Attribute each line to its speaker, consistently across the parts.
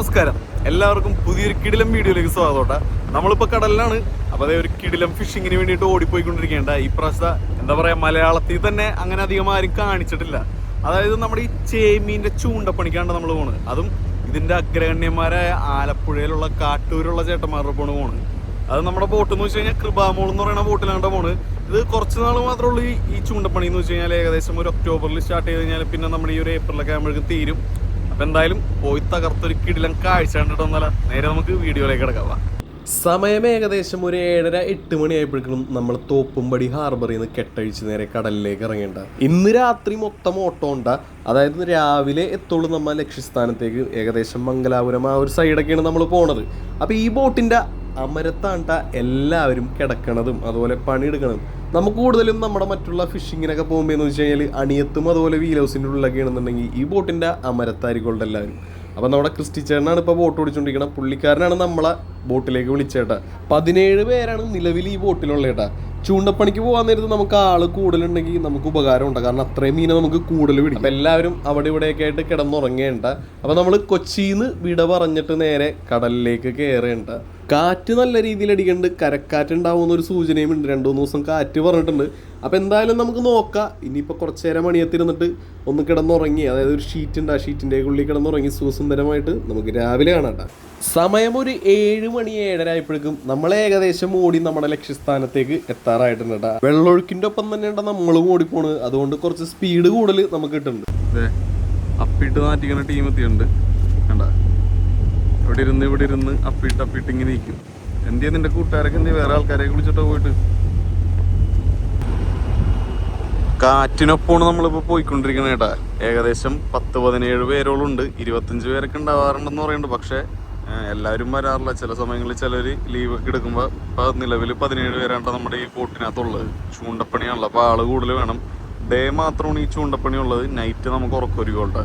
Speaker 1: നമസ്കാരം, എല്ലാവർക്കും പുതിയൊരു കിടിലം വീഡിയോയിലേക്ക് സ്വാഗതം. നമ്മളിപ്പോൾ കടലിലാണ്. അപ്പോൾ അതേ ഒരു കിടിലം ഫിഷിങ്ങിന് വേണ്ടിയിട്ട് ഓടിപ്പോയിക്കൊണ്ടിരിക്കേണ്ട. ഈ പ്രാവശ്യത്തെ എന്താ പറയുക, മലയാളത്തിൽ തന്നെ അങ്ങനെ അധികം ആരും കാണിച്ചിട്ടില്ല. അതായത് നമ്മുടെ ഈ ചേമീൻ്റെ ചൂണ്ടപ്പണിക്കാണ്ട് നമ്മൾ പോണത്. അതും ഇതിൻ്റെ അഗ്രഗണ്യന്മാരായ ആലപ്പുഴയിലുള്ള കാട്ടൂരുള്ള ചേട്ടന്മാരുടെ പോണ്. അത് നമ്മുടെ ബോട്ട് എന്ന് വെച്ച് കഴിഞ്ഞാൽ കൃപാമോൾ എന്ന് പറയുന്ന ബോട്ടിലാണ് പോണ്. ഇത് കുറച്ച് നാൾ മാത്രമേ ഉള്ളൂ ഈ ചൂണ്ടപ്പണി എന്ന് വെച്ച് കഴിഞ്ഞാൽ. ഏകദേശം ഒരു ഒക്ടോബറിൽ സ്റ്റാർട്ട് ചെയ്ത് കഴിഞ്ഞാൽ പിന്നെ നമ്മുടെ ഈ ഒരു ഏപ്രിലൊക്കെ ആകുമ്പോഴേക്കും തീരും. അപ്പം എന്തായാലും പോയി തകർത്തൊരു കിടിലം കാഴ്ച കണ്ടിട്ടൊന്നല്ല, നേരെ നമുക്ക് വീഡിയോയിലേക്ക് കിടക്കാം.
Speaker 2: സമയം ഏകദേശം ഒരു 7:30-8 മണിയായപ്പോഴേക്കും നമ്മൾ തോപ്പുംപടി ഹാർബറിൽ നിന്ന് കെട്ടഴിച്ച് നേരെ കടലിലേക്ക് ഇറങ്ങേണ്ട. ഇന്ന് രാത്രി മൊത്തം ഓട്ടം ഉണ്ട്. അതായത് രാവിലെ എത്തുള്ളൂ നമ്മൾ ലക്ഷ്യസ്ഥാനത്തേക്ക്. ഏകദേശം മംഗലാപുരം ആ ഒരു സൈഡൊക്കെയാണ് നമ്മൾ പോണത്. അപ്പോൾ ഈ ബോട്ടിൻ്റെ അമരത്താണ്ട എല്ലാവരും കിടക്കണതും അതുപോലെ പണിയെടുക്കണതും. നമുക്ക് കൂടുതലും നമ്മുടെ മറ്റുള്ള ഫിഷിങ്ങിനൊക്കെ പോകുമ്പോൾ എന്ന് വെച്ച് കഴിഞ്ഞാൽ അണിയത്തും അതുപോലെ വീൽ ഹൗസിൻ്റെ ഉള്ളിലൊക്കെ ആണെന്നുണ്ടെങ്കിൽ ഈ ബോട്ടിൻ്റെ അമരത്തായിരിക്കും എല്ലാവരും. അപ്പം നമ്മുടെ ക്രിസ്റ്റി ചേട്ടനാണ് ഇപ്പോൾ ബോട്ട് ഓടിച്ചുകൊണ്ടിരിക്കുന്നത്. പുള്ളിക്കാരനാണ് നമ്മളെ ബോട്ടിലേക്ക് വിളിച്ചേട്ടാ. 17 പേരാണ് നിലവിൽ ഈ ബോട്ടിലുള്ളേട്ടാ. ചൂണ്ടപ്പണിക്ക് പോകാൻ നേരത്ത് നമുക്ക് ആൾ കൂടുതലുണ്ടെങ്കിൽ നമുക്ക് ഉപകാരമുണ്ട്. കാരണം അത്രയും മീനെ നമുക്ക് കൂടുതൽ പിടിക്കും. അപ്പം എല്ലാവരും അവിടെ ഇവിടെയൊക്കെ ആയിട്ട് കിടന്നുറങ്ങേണ്ട. അപ്പം നമ്മൾ കൊച്ചിയിൽ നിന്ന് വിട പറഞ്ഞിട്ട് നേരെ കടലിലേക്ക് കയറേണ്ട. കാറ്റ് നല്ല രീതിയിൽ അടിക്കുന്നുണ്ട്. കരക്കാറ്റ് ഉണ്ടാവുമെന്നൊരു സൂചനയും ഉണ്ട്. 2-3 ദിവസം കാറ്റ് പറഞ്ഞിട്ടുണ്ട്. അപ്പോൾ എന്തായാലും നമുക്ക് നോക്കാം. ഇനിയിപ്പോൾ കുറച്ച് നേരം മണിയത്തിരുന്നിട്ട് ഒന്ന് കിടന്നുറങ്ങി, അതായത് ഒരു ഷീറ്റ് ഉണ്ട്, ആ ഷീറ്റിൻ്റെ ഉള്ളിൽ കിടന്നുറങ്ങി സുഖസുന്ദരമായിട്ട് നമുക്ക് രാവിലെ കാണാം. സമയം ഒരു 7 മണി 7:30 ആയപ്പോഴേക്കും നമ്മൾ ഏകദേശം ഓടി നമ്മുടെ ലക്ഷ്യസ്ഥാനത്തേക്ക് എത്താറായിട്ടുണ്ട് കേട്ടോ. വെള്ളമൊഴുക്കിൻ്റെ ഒപ്പം തന്നെയാണ് നമ്മളും ഓടിപ്പോണ്. അതുകൊണ്ട് കുറച്ച് സ്പീഡ് കൂടുതൽ നമുക്ക് കിട്ടുന്നുണ്ട്.
Speaker 1: അപ്പിട്ട് നാറ്റിക്കുന്ന ടീം എത്തിയുണ്ട് കണ്ട. ഇവിടെ ഇരുന്ന് അപ്പിട്ട് ഇങ്ങനെ ഇരിക്കും. എന്തിയാ നിന്റെ കൂട്ടുകാരൊക്കെ എന്തിയാ വേറെ ആൾക്കാരെ വിളിച്ചിട്ടോ പോയിട്ട്? കാറ്റിനൊപ്പമാണ് നമ്മളിപ്പോൾ പോയിക്കൊണ്ടിരിക്കുന്നത് കേട്ടാ. ഏകദേശം 10-17 പേരോളം ഉണ്ട്. 25 പേരൊക്കെ ഉണ്ടാവാറുണ്ടെന്ന് പറയുന്നുണ്ട്. പക്ഷേ എല്ലാവരും വരാറില്ല. ചില സമയങ്ങളിൽ ചിലർ ലീവൊക്കെ എടുക്കുമ്പോൾ ഇപ്പോൾ നിലവിൽ 17 പേരാണ് നമ്മുടെ ഈ ബോട്ടിനകത്തുള്ളത്. ചൂണ്ടപ്പണിയാണല്ലോ, അപ്പോൾ ആൾ കൂടുതൽ വേണം. ഡേ മാത്രമാണ് ഈ ചൂണ്ടപ്പണി ഉള്ളത്. നൈറ്റ് നമുക്ക് ഉറക്കൊരുക്കോട്ടെ.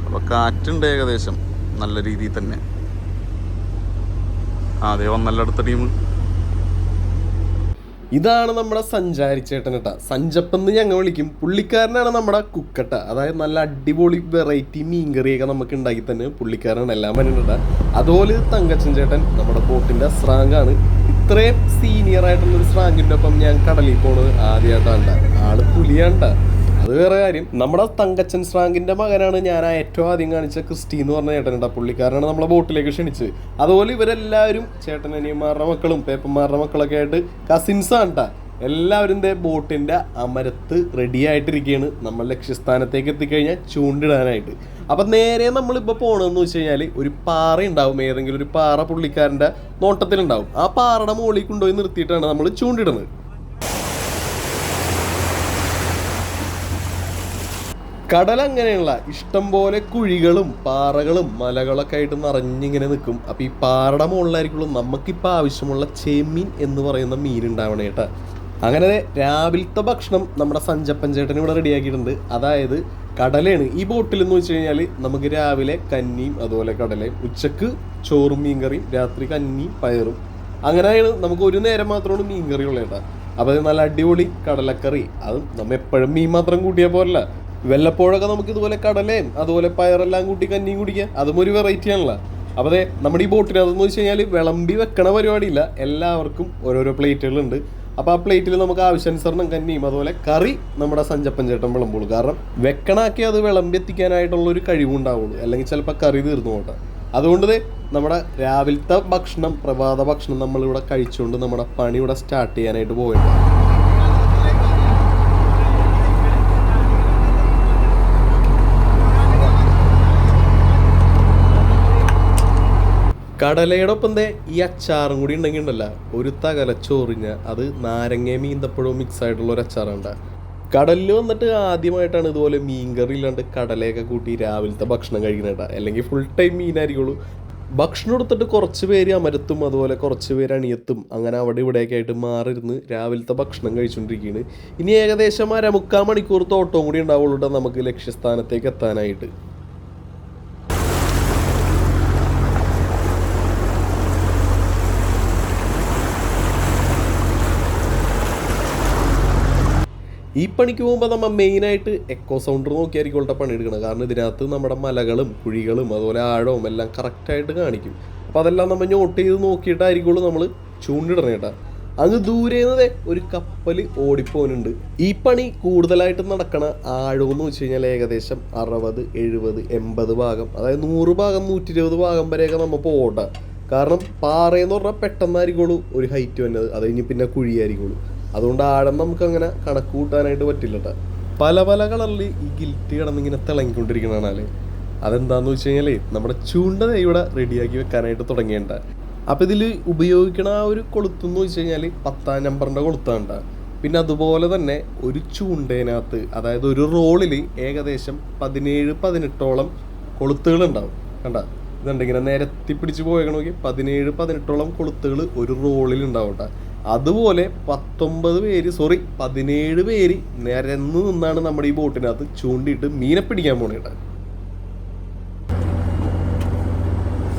Speaker 1: അപ്പോൾ കാറ്റുണ്ട് ഏകദേശം നല്ല രീതിയിൽ തന്നെ. അതേ വന്നല്ല അടുത്ത ടീം.
Speaker 2: ഇതാണ് നമ്മുടെ സഞ്ചാരിച്ചേട്ടൻ കേട്ടാ. സഞ്ചപ്പെന്ന് ഞങ്ങൾ വിളിക്കും. പുള്ളിക്കാരനാണ് നമ്മുടെ കുക്കട്ട. അതായത് നല്ല അടിപൊളി വെറൈറ്റി മീൻകറിയൊക്കെ നമുക്ക് ഉണ്ടാക്കി തന്നെ പുള്ളിക്കാരനാണ് എല്ലാം പറഞ്ഞിട്ടാ. അതുപോലെ തങ്കച്ചൻ ചേട്ടൻ നമ്മുടെ ബോട്ടിൻ്റെ സ്രാങ്കാണ്. ഇത്രയും സീനിയർ ആയിട്ടുള്ളൊരു സ്രാങ്കിൻ്റെ ഒപ്പം ഞാൻ കടലിൽ പോണത് ആദ്യമായിട്ടാണ്. ആള് പുലിയാണ്ട. അത് വേറെ കാര്യം. നമ്മുടെ തങ്കച്ചൻ സ്രാങ്കിൻ്റെ മകനാണ് ഞാൻ ഏറ്റവും ആദ്യം കാണിച്ച ക്രിസ്റ്റി എന്ന് പറഞ്ഞ ചേട്ടനുണ്ടാ. പുള്ളിക്കാരനാണ് നമ്മളെ ബോട്ടിലേക്ക് ക്ഷണിച്ചത്. അതുപോലെ ഇവരെല്ലാവരും ചേട്ടനനിയന്മാരുടെ മക്കളും പേപ്പന്മാരുടെ മക്കളൊക്കെ ആയിട്ട് കസിൻസാണ് കേട്ടാ. എല്ലാവരും ബോട്ടിൻ്റെ അമരത്ത് റെഡി ആയിട്ടിരിക്കുകയാണ് നമ്മൾ ലക്ഷ്യസ്ഥാനത്തേക്ക് എത്തിക്കഴിഞ്ഞാൽ ചൂണ്ടിടാനായിട്ട്. അപ്പം നേരെ നമ്മളിപ്പോൾ പോകണമെന്ന് വെച്ച് കഴിഞ്ഞാൽ ഒരു പാറ ഉണ്ടാവും. ഏതെങ്കിലും ഒരു പാറ പുള്ളിക്കാരൻ്റെ നോട്ടത്തിലുണ്ടാവും. ആ പാറയുടെ മുകളിൽ കൊണ്ടുപോയി നിർത്തിയിട്ടാണ് നമ്മൾ ചൂണ്ടിടുന്നത്. കടൽ അങ്ങനെയുള്ള ഇഷ്ടം പോലെ കുഴികളും പാറകളും മലകളൊക്കെ ആയിട്ട് നിറഞ്ഞിങ്ങനെ നിൽക്കും. അപ്പോൾ ഈ പാറയുടെ മുകളിലായിരിക്കുള്ളൂ നമുക്കിപ്പോൾ ആവശ്യമുള്ള ചേമീൻ എന്ന് പറയുന്ന മീൻ ഉണ്ടാവണേ കേട്ടോ. അങ്ങനെ രാവിലത്തെ ഭക്ഷണം നമ്മുടെ സഞ്ചപ്പൻ ചേട്ടൻ ഇവിടെ റെഡിയാക്കിയിട്ടുണ്ട്. അതായത് കടലയാണ് ഈ ബോട്ടിൽ എന്ന് വെച്ച് കഴിഞ്ഞാൽ നമുക്ക് രാവിലെ കന്നിയും അതുപോലെ കടലയും, ഉച്ചക്ക് ചോറും മീൻകറിയും, രാത്രി കന്നിയും പയറും. അങ്ങനെയാണ് നമുക്ക് ഒരു നേരം മാത്രമാണ് മീൻകറി ഉള്ളത് കേട്ടോ. അപ്പോൾ അത് നല്ല അടിപൊളി കടലക്കറി. അതും നമ്മൾ എപ്പോഴും മീൻ മാത്രം കൂട്ടിയാൽ പോരല്ല. വല്ലപ്പോഴൊക്കെ നമുക്ക് ഇതുപോലെ കടലയും അതുപോലെ പയറെല്ലാം കൂട്ടി കന്നിയും കുടിക്കുക. അതും ഒരു വെറൈറ്റി ആണല്ലോ. അപ്പോൾ അതെ നമ്മുടെ ഈ ബോട്ടിനകത്തെന്ന് വെച്ച് കഴിഞ്ഞാൽ വിളമ്പി വെക്കണ പരിപാടിയില്ല. എല്ലാവർക്കും ഓരോരോ പ്ലേറ്റുകളുണ്ട്. അപ്പോൾ ആ പ്ലേറ്റിൽ നമുക്ക് ആവശ്യാനുസരണം കന്നിയും അതുപോലെ കറി നമ്മുടെ സഞ്ചപ്പൻ ചേട്ടൻ വിളമ്പുള്ളൂ. കാരണം വെക്കണാക്കി അത് വിളമ്പി എത്തിക്കാനായിട്ടുള്ളൊരു കഴിവുണ്ടാവുള്ളൂ. അല്ലെങ്കിൽ ചിലപ്പോൾ കറി തീർന്നു പോട്ടെ. അതുകൊണ്ട് നമ്മുടെ രാവിലത്തെ ഭക്ഷണം, പ്രഭാത ഭക്ഷണം നമ്മളിവിടെ കഴിച്ചുകൊണ്ട് നമ്മുടെ പണി ഇവിടെ സ്റ്റാർട്ട് ചെയ്യാനായിട്ട് പോയിട്ടുണ്ട്. കടലയുടെ ഒപ്പം ഈ അച്ചാറും കൂടി ഉണ്ടെങ്കിൽ ഉണ്ടല്ല, ഒരു തകലച്ചോറിഞ്ഞ അത് നാരങ്ങയും ഈന്തപ്പഴവും മിക്സ് ആയിട്ടുള്ള ഒരു അച്ചാറുണ്ട്. കടലിൽ വന്നിട്ട് ആദ്യമായിട്ടാണ് ഇതുപോലെ മീൻകറി ഇല്ലാണ്ട് കടലയൊക്കെ കൂട്ടി രാവിലത്തെ ഭക്ഷണം കഴിക്കുന്നുണ്ട്. അല്ലെങ്കിൽ ഫുൾ ടൈം മീനായിരിക്കുള്ളൂ. ഭക്ഷണം എടുത്തിട്ട് കുറച്ച് പേര് അമരത്തും അതുപോലെ കുറച്ച് പേര് അണിയത്തും അങ്ങനെ അവിടെ ഇവിടെയൊക്കെ ആയിട്ട് മാറിയിരുന്ന് രാവിലത്തെ ഭക്ഷണം കഴിച്ചുകൊണ്ടിരിക്കുകയാണ്. ഇനി ഏകദേശം 1/4 മണിക്കൂർ ഓട്ടവും കൂടി ഉണ്ടാവുള്ളൂ നമുക്ക് ലക്ഷ്യസ്ഥാനത്തേക്ക് എത്താനായിട്ട്. ഈ പണിക്ക് പോകുമ്പോൾ നമ്മൾ മെയിനായിട്ട് എക്കോ സൗണ്ടർ നോക്കിയായിരിക്കും പണിയെടുക്കണം. കാരണം ഇതിനകത്ത് നമ്മുടെ മലകളും കുഴികളും അതുപോലെ ആഴവും എല്ലാം കറക്റ്റായിട്ട് കാണിക്കും. അപ്പോൾ അതെല്ലാം നമ്മൾ നോട്ട് ചെയ്ത് നോക്കിയിട്ടായിരിക്കുള്ളൂ നമ്മൾ ചൂണ്ടിടണം കേട്ടോ. അങ്ങ് ദൂരേന്നതേ ഒരു കപ്പൽ ഓടിപ്പോനുണ്ട്. ഈ പണി കൂടുതലായിട്ട് നടക്കണ ആഴമെന്ന് വെച്ച് കഴിഞ്ഞാൽ ഏകദേശം 60, 70, 80 ഭാഗം, അതായത് 100 ഭാഗം 120 ഭാഗം വരെയൊക്കെ നമ്മൾ പോകട്ടെ. കാരണം പാറയെന്ന് പറഞ്ഞാൽ പെട്ടെന്നായിരിക്കുള്ളൂ ഒരു ഹൈറ്റ് വന്നത്, അത് കഴിഞ്ഞ് പിന്നെ കുഴിയായിരിക്കുള്ളൂ. അതുകൊണ്ട് ആഴം നമുക്കങ്ങനെ കണക്ക് കൂട്ടാനായിട്ട് പറ്റില്ല കേട്ടോ. പല പല കളറിൽ ഈ ഗിൽറ്റ് കിടന്നിങ്ങനെ തിളങ്ങിക്കൊണ്ടിരിക്കണേ. അതെന്താണെന്ന് വെച്ച് കഴിഞ്ഞാൽ നമ്മുടെ ചൂണ്ട ഇവിടെ റെഡിയാക്കി വെക്കാനായിട്ട് തുടങ്ങിയേണ്ട. അപ്പോൾ ഇതിൽ ഉപയോഗിക്കണ ആ ഒരു കൊളുത്തെന്ന് വെച്ച് കഴിഞ്ഞാൽ 10-ാം നമ്പറിൻ്റെ കൊളുത്താണ്ട. പിന്നെ അതുപോലെ തന്നെ ഒരു ചൂണ്ടേനകത്ത്, അതായത് ഒരു റോളിൽ ഏകദേശം 17-18ഓളം കൊളുത്തുകളുണ്ടാവും. കണ്ട ഇതുണ്ടെങ്കിൽ നിരത്തി പിടിച്ച് പോയേക്കണമെങ്കിൽ 17-18ഓളം കൊളുത്തുകൾ ഒരു റോളിൽ ഉണ്ടാവും കേട്ടോ. അതുപോലെ 17 പേര് നിരന്ന് നിന്നാണ് നമ്മുടെ ഈ ബോട്ടിനകത്ത് ചൂണ്ടിയിട്ട് മീനെ പിടിക്കാൻ പോണേട്ടാ.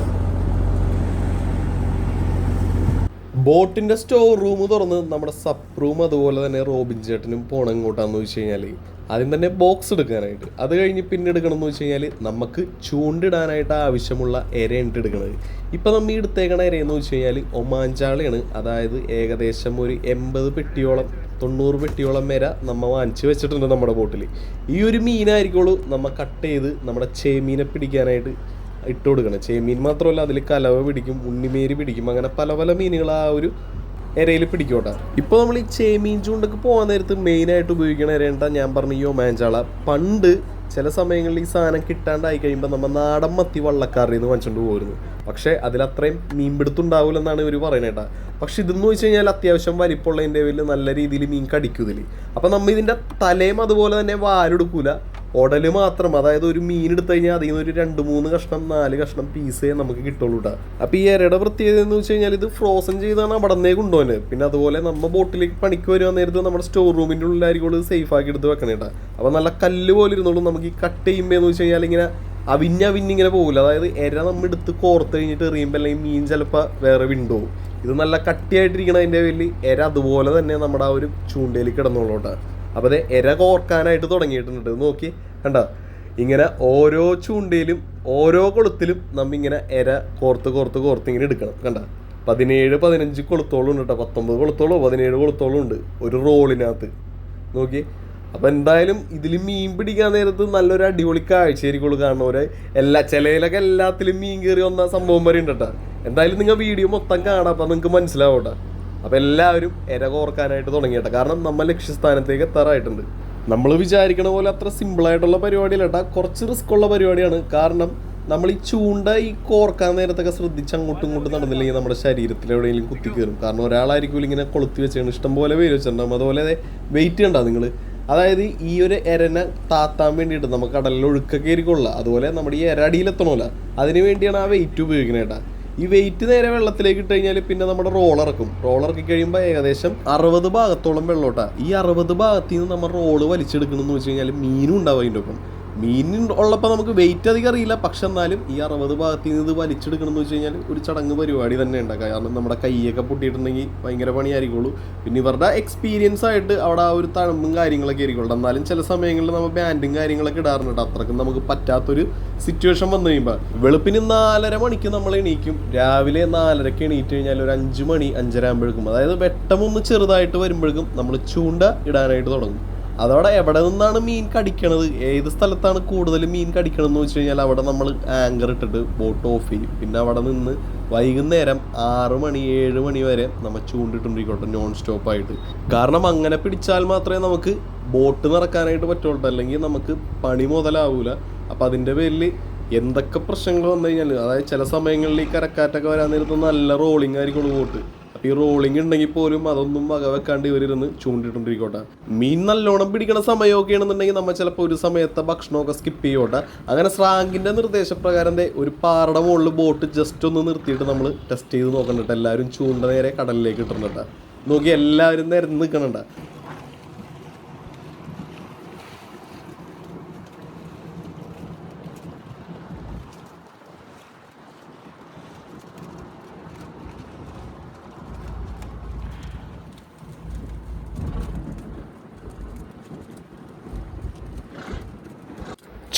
Speaker 2: ബോട്ടിൻ്റെ സ്റ്റോർ റൂം തുറന്ന് നമ്മുടെ സബ് റൂം അതുപോലെ തന്നെ റോബിൻ ചേട്ടനും പോകണം എങ്ങോട്ടാന്ന് വെച്ച് കഴിഞ്ഞാൽ ആദ്യം തന്നെ ബോക്സ് എടുക്കാനായിട്ട്. അത് കഴിഞ്ഞ് പിന്നെ എടുക്കണമെന്ന് വെച്ച് കഴിഞ്ഞാൽ നമുക്ക് ചൂണ്ടിടാനായിട്ട് ആവശ്യമുള്ള ഇരയിട്ട് എടുക്കണത്. ഇപ്പം നമ്മൾ ഈ എടുത്തേക്കണ ഇരയെന്ന് വെച്ച് കഴിഞ്ഞാൽ ഒമാൻ ചാളയാണ്. അതായത് ഏകദേശം ഒരു 80 പെട്ടിയോളം 90 പെട്ടിയോളം ഇര നമ്മൾ വാങ്ങിച്ച് വെച്ചിട്ടുണ്ട് നമ്മുടെ ബോട്ടിൽ. ഈ ഒരു മീനായിരിക്കുള്ളൂ നമ്മൾ കട്ട് ചെയ്ത് നമ്മുടെ ചേമീനെ പിടിക്കാനായിട്ട് ഇട്ട് കൊടുക്കണം. ചേമീൻ മാത്രമല്ല, അതിൽ കലവ പിടിക്കും, ഉണ്ണിമേരി പിടിക്കും, അങ്ങനെ പല പല മീനുകൾ ആ ഒരു ഇരയിൽ പിടിക്കോട്ടെ. ഇപ്പോൾ നമ്മൾ ഈ ചേമീൻ ചൂണ്ടൊക്കെ പോകാൻ നേരത്ത് മെയിനായിട്ട് ഉപയോഗിക്കണ ഇരേണ്ട ഞാൻ പറഞ്ഞു ഈ ഒമാൻ ചാള. പണ്ട് ചില സമയങ്ങളിൽ ഈ സാധനം കിട്ടാണ്ടായി കഴിയുമ്പോൾ നമ്മൾ നാടൻ മത്തി വള്ളക്കാരിൽ നിന്ന് വാങ്ങിച്ചുകൊണ്ട് പോരുന്നു. പക്ഷേ അതിലത്രയും മീൻ പിടുത്തുണ്ടാവില്ലെന്നാണ് ഇവർ പറയുന്നത്. പക്ഷെ ഇതെന്ന് വെച്ച് കഴിഞ്ഞാൽ അത്യാവശ്യം വലിപ്പമുള്ളതിൻ്റെ പേരിൽ നല്ല രീതിയിൽ മീൻ കടിക്കും ഇതിൽ. അപ്പോൾ നമ്മൾ ഇതിൻ്റെ തലയും അതുപോലെ തന്നെ വാലെടുക്കൂല, ഉടല് മാത്രം. അതായത് ഒരു മീൻ എടുത്തു കഴിഞ്ഞാൽ അതിൽ നിന്ന് ഒരു 2-3 കഷ്ണം 4 കഷ്ണം പീസേ നമുക്ക് കിട്ടുള്ളൂ കേട്ടോ. അപ്പോൾ ഈ ഇരയുടെ പ്രത്യേകത എന്ന് വെച്ച് കഴിഞ്ഞാൽ ഇത് ഫ്രോസൺ ചെയ്താണ് അവിടെ നിന്നേ കൊണ്ടുപോകുന്നത്. പിന്നെ അതുപോലെ നമ്മൾ ബോട്ടിലേക്ക് പണിക്ക് വരുവാൻ നേരത്ത് നമ്മുടെ സ്റ്റോർ റൂമിൻ്റെ ഉള്ളിലായിരിക്കും സേഫ് ആക്കി എടുത്ത് വെക്കണേ കേട്ടോ. അപ്പോൾ നല്ല കല്ല് പോലെ ഇരുന്നോളൂ. നമുക്ക് ഈ കട്ട് ചെയ്യുമ്പോൾ എന്ന് വെച്ച് കഴിഞ്ഞാൽ ഇങ്ങനെ അവിഞ്ഞിങ്ങനെ പോകില്ല. അതായത് ഇര നമ്മൾ എടുത്ത് കോർത്ത് കഴിഞ്ഞിട്ട് എറിയുമ്പോൾ അല്ലെങ്കിൽ മീൻ ചിലപ്പോൾ വേറെ വിണ്ടുപോകും. ഇത് നല്ല കട്ടിയായിട്ടിരിക്കണതിൻ്റെ പേരിൽ ഇര അതുപോലെ തന്നെ നമ്മുടെ ആ ഒരു ചൂണ്ടയിൽ കിടന്നോളൂ കേട്ടോ. അപ്പോൾ അത് ഇര കോർക്കാനായിട്ട് തുടങ്ങിയിട്ടുണ്ട്. നോക്കി കണ്ട, ഇങ്ങനെ ഓരോ ചൂണ്ടയിലും ഓരോ കൊളുത്തിലും നമ്മിങ്ങനെ ഇര കോർത്ത് ഇങ്ങനെ എടുക്കണം. കണ്ട 17-15 കൊളുത്തോളം ഉണ്ട് കേട്ടോ. 19 കൊളുത്തോളോ 17 കൊളുത്തോളം ഉണ്ട് ഒരു റോളിനകത്ത്. നോക്കി. അപ്പോൾ എന്തായാലും ഇതിൽ മീൻ പിടിക്കാൻ നേരത്ത് നല്ലൊരു അടിപൊളി കാഴ്ചയായിരിക്കുള്ളൂ. കാണുന്നവരെ ചിലയിലൊക്കെ എല്ലാത്തിലും മീൻ കയറി വന്ന സംഭവം വരെ ഉണ്ട് കേട്ടോ. എന്തായാലും നിങ്ങൾ വീഡിയോ മൊത്തം കാണാം, അപ്പം നിങ്ങൾക്ക് മനസ്സിലാവും കേട്ടോ. അപ്പോൾ എല്ലാവരും ഇര കോർക്കാനായിട്ട് തുടങ്ങിയിട്ടാ. കാരണം നമ്മൾ ലക്ഷ്യസ്ഥാനത്തേക്ക് എത്താറായിട്ടുണ്ട്. നമ്മൾ വിചാരിക്കണ പോലെ അത്ര സിമ്പിളായിട്ടുള്ള പരിപാടിയല്ല കേട്ടോ. കുറച്ച് റിസ്ക് ഉള്ള പരിപാടിയാണ്. കാരണം നമ്മൾ ഈ ചൂണ്ട ഈ കോർക്കാൻ നേരത്തൊക്കെ ശ്രദ്ധിച്ച് അങ്ങോട്ടും ഇങ്ങോട്ടും നടന്നില്ലെങ്കിൽ നമ്മുടെ ശരീരത്തിൽ എവിടെയെങ്കിലും കുത്തി കയറും. കാരണം ഒരാളായിരിക്കും ഇങ്ങനെ കൊളുത്തി വെച്ചാണ് ഇഷ്ടംപോലെ പേര് വെച്ചിട്ടുണ്ടാകും. അതുപോലെ വെയിറ്റ് ഉണ്ടാവും നിങ്ങൾ. അതായത് ഈ ഒരു ഇരനെ താത്താൻ വേണ്ടിയിട്ട് നമുക്ക് കടലിൽ ഒഴുക്കൊക്കെ ആയിരിക്കുള്ള. അതുപോലെ നമ്മുടെ ഈ ഇര അടിയിലെത്തണമല്ലോ, അതിന് വേണ്ടിയാണ് ആ വെയിറ്റ് ഉപയോഗിക്കുന്നത് കേട്ടോ. ഈ വെയിറ്റ് നേരെ വെള്ളത്തിലേക്ക് ഇട്ട് കഴിഞ്ഞാൽ പിന്നെ നമ്മുടെ റോളിറക്കും. റോളിറക്കി കഴിയുമ്പോൾ ഏകദേശം 60 ഭാഗത്തോളം വെള്ളോട്ടാ. ഈ 60 ഭാഗത്തിൽ നിന്ന് നമ്മൾ റോള് വലിച്ചെടുക്കണമെന്ന് വെച്ച് കഴിഞ്ഞാൽ മീനും ഉണ്ടാവും അതിൻ്റെ ഒപ്പം. മീൻ ഉള്ളപ്പോൾ നമുക്ക് വെയിറ്റ് അധികം അറിയില്ല. പക്ഷെ എന്നാലും ഈ 60 ഭാഗത്തിൽ നിന്ന് ഇത് വലിച്ചെടുക്കണം എന്ന് വെച്ച് കഴിഞ്ഞാൽ ഒരു ചടങ്ങ് പരിപാടി തന്നെ ഉണ്ടാക്കുക. കാരണം നമ്മുടെ കൈയൊക്കെ പൊട്ടിയിട്ടുണ്ടെങ്കിൽ ഭയങ്കര പണിയായിരിക്കുള്ളൂ. പിന്നെ ഇവരുടെ എക്സ്പീരിയൻസ് ആയിട്ട് അവിടെ ആ ഒരു തണുപ്പും കാര്യങ്ങളൊക്കെ ആയിരിക്കുള്ളൂ. എന്നാലും ചില സമയങ്ങളിൽ നമ്മൾ ബാൻഡും കാര്യങ്ങളൊക്കെ ഇടാറുണ്ട്. അത്രയ്ക്കും നമുക്ക് പറ്റാത്തൊരു സിറ്റുവേഷൻ വന്നു കഴിയുമ്പോൾ വെളുപ്പിന് 4:30 മണിക്ക് നമ്മൾ എണീക്കും. രാവിലെ 4:30 എണീറ്റ് കഴിഞ്ഞാൽ ഒരു 5 മണി 5:30 ആകുമ്പോഴേക്കും, അതായത് വെട്ടമൊന്ന് ചെറുതായിട്ട് വരുമ്പോഴേക്കും നമ്മൾ ചൂണ്ട ഇടാനായിട്ട് തുടങ്ങും. അതവിടെ എവിടെ നിന്നാണ് മീൻ കടിക്കണത്, ഏത് സ്ഥലത്താണ് കൂടുതൽ മീൻ കടിക്കണമെന്ന് വെച്ച് കഴിഞ്ഞാൽ അവിടെ നമ്മൾ ആങ്കർ ഇട്ടിട്ട് ബോട്ട് ഓഫ് ചെയ്യും. പിന്നെ അവിടെ നിന്ന് വൈകുന്നേരം 6 മണി 7 മണി വരെ നമ്മൾ ചൂണ്ടിട്ടുണ്ടിരിക്കട്ടെ നോൺ സ്റ്റോപ്പായിട്ട്. കാരണം അങ്ങനെ പിടിച്ചാൽ മാത്രമേ നമുക്ക് ബോട്ട് നിറക്കാനായിട്ട് പറ്റുള്ളൂ, അല്ലെങ്കിൽ നമുക്ക് പണി മുതലാവൂല. അപ്പം അതിൻ്റെ പേരിൽ എന്തൊക്കെ പ്രശ്നങ്ങൾ വന്നു കഴിഞ്ഞാൽ, അതായത് ചില സമയങ്ങളിൽ ഈ കരക്കാറ്റൊക്കെ വരാൻ നേരത്ത് നല്ല റോളിംഗ് ആയിരിക്കുള്ളൂ ബോട്ട്. അപ്പോൾ ഈ റോളിംഗ് ഉണ്ടെങ്കിൽ പോലും അതൊന്നും വകവെക്കാണ്ട് ഇവരിരുന്ന് ചൂണ്ടിട്ടുണ്ടിരിക്കോട്ടെ. മീൻ നല്ലോണം പിടിക്കണ സമയമൊക്കെ ആണെന്നുണ്ടെങ്കിൽ നമ്മൾ ചിലപ്പോൾ ഒരു സമയത്തെ ഭക്ഷണമൊക്കെ സ്കിപ്പ് ചെയ്യോട്ടെ. അങ്ങനെ സ്രാങ്കിൻ്റെ നിർദ്ദേശപ്രകാരം ഒരു പാറയുടെ മുകളിൽ ബോട്ട് ജസ്റ്റ് ഒന്ന് നിർത്തിയിട്ട് നമ്മൾ ടെസ്റ്റ് ചെയ്ത് നോക്കണ്ടിട്ട് എല്ലാവരും ചൂണ്ട നേരെ കടലിലേക്ക് ഇട്ടിട്ടുണ്ട്. നോക്കി എല്ലാവരും നിരന്ന് നിൽക്കണുണ്ട്.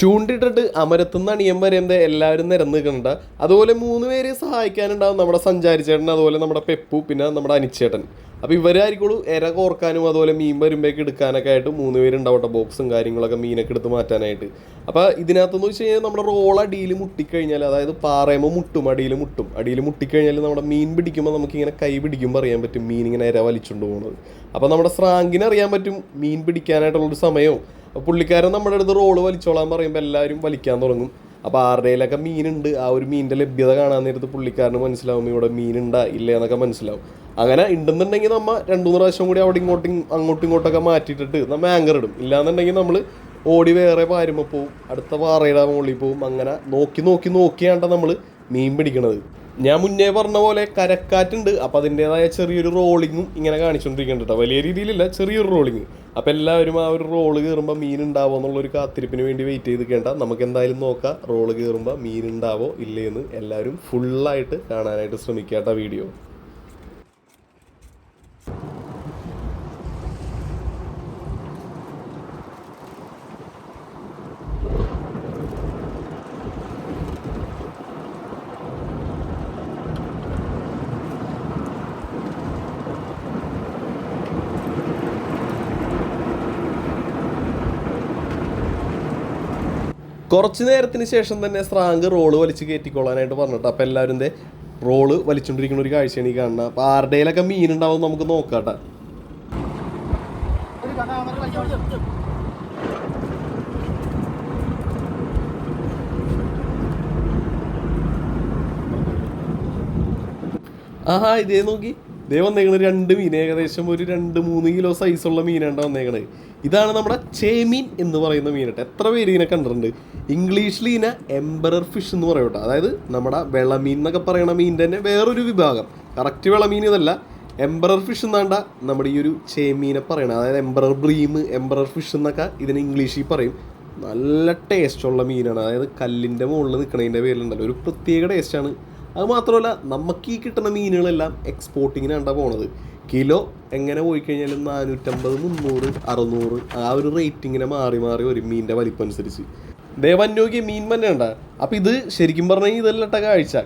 Speaker 2: ചൂണ്ടിട്ടിട്ട് അമരത്തുനിന്ന് അണിയം വരെ എല്ലാവരും നിരന്ന് നിൽക്കുന്നുണ്ട്. അതുപോലെ 3 പേര് സഹായിക്കാനുണ്ടാവും, നമ്മുടെ സഞ്ചാരിച്ചേട്ടൻ, അതുപോലെ നമ്മുടെ പെപ്പു, പിന്നെ നമ്മുടെ അനിച്ചേട്ടൻ. അപ്പോൾ ഇവരായിരിക്കുള്ളൂ ഇര കോർക്കാനും അതുപോലെ മീൻ വരുമ്പോഴേക്ക് എടുക്കാനൊക്കെ ആയിട്ട് 3 പേരുണ്ടാവട്ടെ, ബോക്സും കാര്യങ്ങളൊക്കെ മീനൊക്കെ എടുത്ത് മാറ്റാനായിട്ട്. അപ്പോൾ ഇതിനകത്തെന്ന് വെച്ച് കഴിഞ്ഞാൽ നമ്മുടെ റോൾ അടിയിൽ മുട്ടിക്കഴിഞ്ഞാൽ, അതായത് പാറയുമ്പോൾ മുട്ടും, അടിയിൽ മുട്ടിക്കഴിഞ്ഞാൽ നമ്മുടെ മീൻ പിടിക്കുമ്പോൾ നമുക്കിങ്ങനെ കൈ പിടിക്കുമ്പോൾ അറിയാൻ പറ്റും മീൻ ഇങ്ങനെ ഇര വലിച്ചുകൊണ്ട് പോകുന്നത്. അപ്പോൾ നമ്മുടെ സ്രാങ്കിന് അറിയാൻ പറ്റും മീൻ പിടിക്കാനായിട്ടുള്ളൊരു സമയവും. പുള്ളിക്കാരൻ നമ്മുടെ അടുത്ത് റോള് വലിച്ചോളാൻ പറയുമ്പോൾ എല്ലാവരും വലിക്കാൻ തുടങ്ങും. അപ്പോൾ ആരുടെയിലൊക്കെ മീനുണ്ട്, ആ ഒരു മീനിൻ്റെ ലഭ്യത കാണാൻ നേരത്ത് പുള്ളിക്കാരന് മനസ്സിലാവും ഇവിടെ മീനുണ്ടാ ഇല്ല എന്നൊക്കെ മനസ്സിലാവും. അങ്ങനെ ഉണ്ടെന്നുണ്ടെങ്കിൽ നമ്മൾ 2-3 പ്രാവശ്യം കൂടി അങ്ങോട്ടും ഇങ്ങോട്ടൊക്കെ മാറ്റിയിട്ടിട്ട് നമ്മൾ ആങ്കർ ഇടും. ഇല്ലാന്നുണ്ടെങ്കിൽ നമ്മൾ ഓടി വേറെ പാരുമ്പോൾ പോവും, അടുത്ത പാറയുടെ മുകളിൽ പോവും. അങ്ങനെ നോക്കിയാണ്ട നമ്മൾ മീൻ പിടിക്കണത്. ഞാൻ മുന്നേ പറഞ്ഞ പോലെ കരക്കാറ്റുണ്ട്, അപ്പോൾ അതിൻ്റേതായ ചെറിയൊരു റോളിങ്ങും ഇങ്ങനെ കാണിച്ചുകൊണ്ടിരിക്കുന്നുണ്ട് കേട്ടോ. വലിയ രീതിയിലില്ല, ചെറിയൊരു റോളിങ്. അപ്പോൾ എല്ലാവരും ആ ഒരു റോള് കയറുമ്പോൾ മീൻ ഉണ്ടാവോ എന്നുള്ളൊരു കാത്തിരിപ്പിന് വേണ്ടി വെയിറ്റ് ചെയ്ത് കേട്ട. നമുക്ക് എന്തായാലും നോക്കാം റോള് കയറുമ്പോൾ മീൻ ഉണ്ടാവോ ഇല്ലേന്ന്. എല്ലാവരും ഫുള്ളായിട്ട് കാണാനായിട്ട് ശ്രമിക്കുക കേട്ടോ വീഡിയോ. കുറച്ച് നേരത്തിന് ശേഷം തന്നെ സ്രാങ്ക് റോള് വലിച്ച് കയറ്റിക്കൊള്ളാനായിട്ട് പറഞ്ഞിട്ട് അപ്പോൾ എല്ലാവരും റോള് വലിച്ചുകൊണ്ടിരിക്കുന്ന ഒരു കാഴ്ചയാണ് ഈ കാണുന്നത്. അപ്പോൾ ആരുടെയിലൊക്കെ മീനുണ്ടാവും നമുക്ക് നോക്കാട്ടെ. ആഹാ ഇതേ നോക്കി, ഇതേ വന്നേക്കണത് 2 മീൻ, ഏകദേശം ഒരു 2-3 കിലോ സൈസുള്ള മീനാണ് വന്നേക്കണത്. ഇതാണ് നമ്മുടെ ചേമീൻ എന്ന് പറയുന്ന മീനട്ടെ. എത്ര പേര് ഇതിനെ കണ്ടിട്ടുണ്ട്? ഇംഗ്ലീഷിൽ ഇതിനെ എംബറർ ഫിഷ് എന്ന് പറയൂട്ടോ. അതായത് നമ്മുടെ വെളമീൻ എന്നൊക്കെ പറയുന്ന മീനിൻ്റെ തന്നെ വേറൊരു വിഭാഗം. കറക്റ്റ് വെളമീൻ ഇതല്ല, എംബറർ ഫിഷ് എന്നാണ്ട നമ്മുടെ ഈ ഒരു ചേമീനെ പറയണത്. അതായത് എംബറർ ബ്രീം, എംബറർ ഫിഷ് എന്നൊക്കെ ഇതിന് ഇംഗ്ലീഷിൽ പറയും. നല്ല ടേസ്റ്റുള്ള മീനാണ്. അതായത് കല്ലിൻ്റെ മുകളിൽ നിൽക്കണതിൻ്റെ പേരിലുണ്ടല്ലോ ഒരു പ്രത്യേക ടേസ്റ്റാണ്. അത് മാത്രമല്ല നമുക്ക് ഈ കിട്ടുന്ന മീനുകളെല്ലാം എക്സ്പോർട്ടിങ്ങിനാണ് പോണത്. കിലോ എങ്ങനെ പോയി കഴിഞ്ഞാലും 450, 300, 600 ആ ഒരു റേറ്റിങ്ങിനെ മാറി വരും മീനിൻ്റെ വലിപ്പം അനുസരിച്ച്. ദേവന്യോഗ്യ മീൻ തന്നെ ഉണ്ട്. അപ്പോൾ ഇത് ശരിക്കും പറഞ്ഞാൽ ഇതല്ലട്ട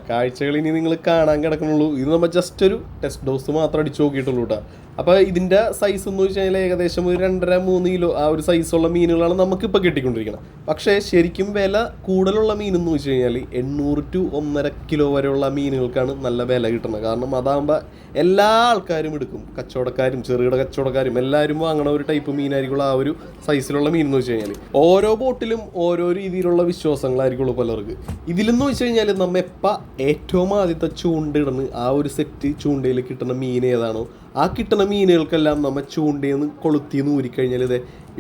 Speaker 2: കാഴ്ചകൾ ഇനി നിങ്ങൾ കാണാൻ കിടക്കണുള്ളൂ. ഇത് നമ്മൾ ജസ്റ്റ് ഒരു ടെസ്റ്റ് ഡോസ് മാത്രം അടിച്ചു നോക്കിയിട്ടുള്ളൂ കേട്ടോ. അപ്പോൾ ഇതിൻ്റെ സൈസ് എന്ന് വെച്ച് കഴിഞ്ഞാൽ ഏകദേശം ഒരു 2.5-3 കിലോ ആ ഒരു സൈസുള്ള മീനുകളാണ് നമുക്കിപ്പോൾ കിട്ടിക്കൊണ്ടിരിക്കുന്നത്. പക്ഷേ ശരിക്കും വില കൂടുതലുള്ള മീനെന്ന് വെച്ച് കഴിഞ്ഞാൽ 800 to 1.5 കിലോ വരെയുള്ള മീനുകൾക്കാണ് നല്ല വില കിട്ടുന്നത്. കാരണം അതാകുമ്പോൾ എല്ലാ ആൾക്കാരും എടുക്കും, കച്ചവടക്കാരും ചെറുകിട കച്ചവടക്കാരും എല്ലാവരും വാങ്ങണ ഒരു ടൈപ്പ് മീനായിരിക്കുള്ള ആ ഒരു സൈസിലുള്ള മീൻ എന്ന് വെച്ച് കഴിഞ്ഞാൽ. ഓരോ ബോട്ടിലും ഓരോ രീതിയിലുള്ള വിശ്വാസങ്ങളായിരിക്കുള്ളൂ പലർക്ക്. ഇതിലെന്ന് വെച്ച് കഴിഞ്ഞാൽ നമ്മ എപ്പോൾ ഏറ്റവും ആദ്യത്തെ ചൂണ്ടിടുന്ന ആ ഒരു സെറ്റ് ചൂണ്ടയിൽ കിട്ടുന്ന മീൻ ഏതാണോ ആ കിട്ടുന്ന മീനുകൾക്കെല്ലാം നമ്മൾ ചൂണ്ടയിൽ നിന്ന് കൊളുത്തിന്ന് ഊരിക്കഴിഞ്ഞാൽ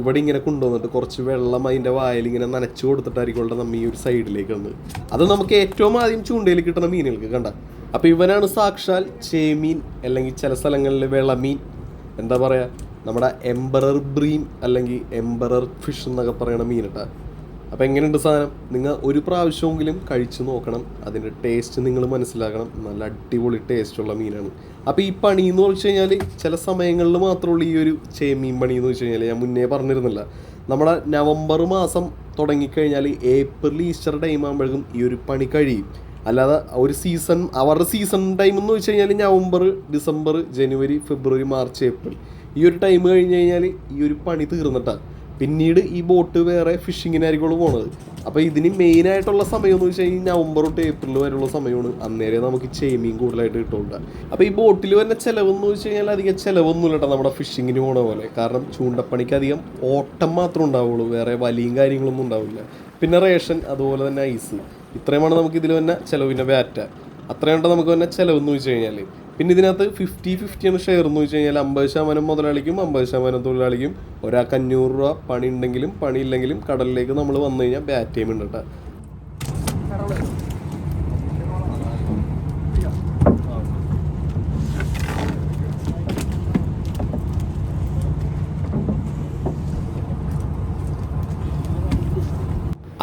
Speaker 2: ഇവിടെ ഇങ്ങനെ കൊണ്ടുവന്നിട്ട് കുറച്ച് വെള്ളം അതിൻ്റെ വായിൽ ഇങ്ങനെ നനച്ചു കൊടുത്തിട്ടായിരിക്കും നമ്മൾ ഈ ഒരു സൈഡിലേക്ക് വന്നത്. അത് നമുക്ക് ഏറ്റവും ആദ്യം ചൂണ്ടയിൽ കിട്ടുന്ന മീനുകൾക്ക് കണ്ട. അപ്പോൾ ഇവനാണ് സാക്ഷാൽ ചേമീൻ, അല്ലെങ്കിൽ ചില സ്ഥലങ്ങളിൽ വെളമീൻ, എന്താ പറയുക നമ്മുടെ എംബറർ ബ്രീം അല്ലെങ്കിൽ എംബറർ ഫിഷ് എന്നൊക്കെ പറയണ മീനിട്ടാ. അപ്പോൾ എങ്ങനെയുണ്ട് സാധനം? നിങ്ങൾ ഒരു പ്രാവശ്യമെങ്കിലും കഴിച്ചു നോക്കണം, അതിൻ്റെ ടേസ്റ്റ് നിങ്ങൾ മനസ്സിലാക്കണം. നല്ല അടിപൊളി ടേസ്റ്റുള്ള മീനാണ്. അപ്പോൾ ഈ പണി എന്ന് വെച്ച് കഴിഞ്ഞാൽ ചില സമയങ്ങളിൽ മാത്രമുള്ള ഈ ഒരു ചേമീൻ പണി എന്ന് വെച്ച് കഴിഞ്ഞാൽ ഞാൻ മുന്നേ പറഞ്ഞിരുന്നില്ല. നമ്മുടെ നവംബർ മാസം തുടങ്ങിക്കഴിഞ്ഞാൽ ഏപ്രിൽ ഈസ്റ്റർ ടൈം ആകുമ്പോഴേക്കും ഈ ഒരു പണി കഴിയും. അല്ലാതെ ഒരു സീസൺ, അവരുടെ സീസൺ ടൈം എന്ന് വെച്ച് കഴിഞ്ഞാൽ നവംബർ, ഡിസംബർ, ജനുവരി, ഫെബ്രുവരി, മാർച്ച്, ഏപ്രിൽ ഈ ഒരു ടൈം കഴിഞ്ഞ് കഴിഞ്ഞാൽ ഈ ഒരു പണി തീർന്നിട്ടാണ്. പിന്നീട് ഈ ബോട്ട് വേറെ ഫിഷിങ്ങിനായിരിക്കുള്ളൂ പോണത്. അപ്പോൾ ഇതിന് മെയിനായിട്ടുള്ള സമയം എന്ന് വെച്ച് കഴിഞ്ഞാൽ നവംബർ തൊട്ട് ഏപ്രിൽ വരെയുള്ള സമയമാണ്. അന്നേരം നമുക്ക് ചേമീൻ കൂടുതലായിട്ട് കിട്ടുന്നുണ്ട്. അപ്പോൾ ഈ ബോട്ടിൽ വരുന്ന ചിലവെന്ന് വെച്ച് കഴിഞ്ഞാൽ അധികം ചിലവൊന്നുമില്ല കേട്ടോ നമ്മുടെ ഫിഷിങ്ങിന് പോണ പോലെ. കാരണം ചൂണ്ടപ്പണിക്ക് അധികം ഓട്ടം മാത്രമേ ഉണ്ടാവുള്ളൂ, വേറെ വലിയും കാര്യങ്ങളൊന്നും ഉണ്ടാവില്ല. പിന്നെ റേഷൻ, അതുപോലെ തന്നെ ഐസ്, ഇത്രയുമാണ് നമുക്ക് ഇതിൽ തന്നെ ചിലവ്. പിന്നെ ബാറ്റ, അത്രയുണ്ട് നമുക്ക് തന്നെ ചിലവെന്ന് വെച്ച് കഴിഞ്ഞാൽ. പിന്നെ ഇതിനകത്ത് 50-50 ഷെയർ എന്ന് വെച്ച് കഴിഞ്ഞാൽ 50% മുതലാളിക്കും 50% തൊഴിലാളിക്കും. ഒരാൾക്ക് 500 രൂപ പണി ഉണ്ടെങ്കിലും പണി ഇല്ലെങ്കിലും കടലിലേക്ക് നമ്മൾ വന്നു കഴിഞ്ഞാൽ ബാറ്റയും ഉണ്ട് കേട്ടോ.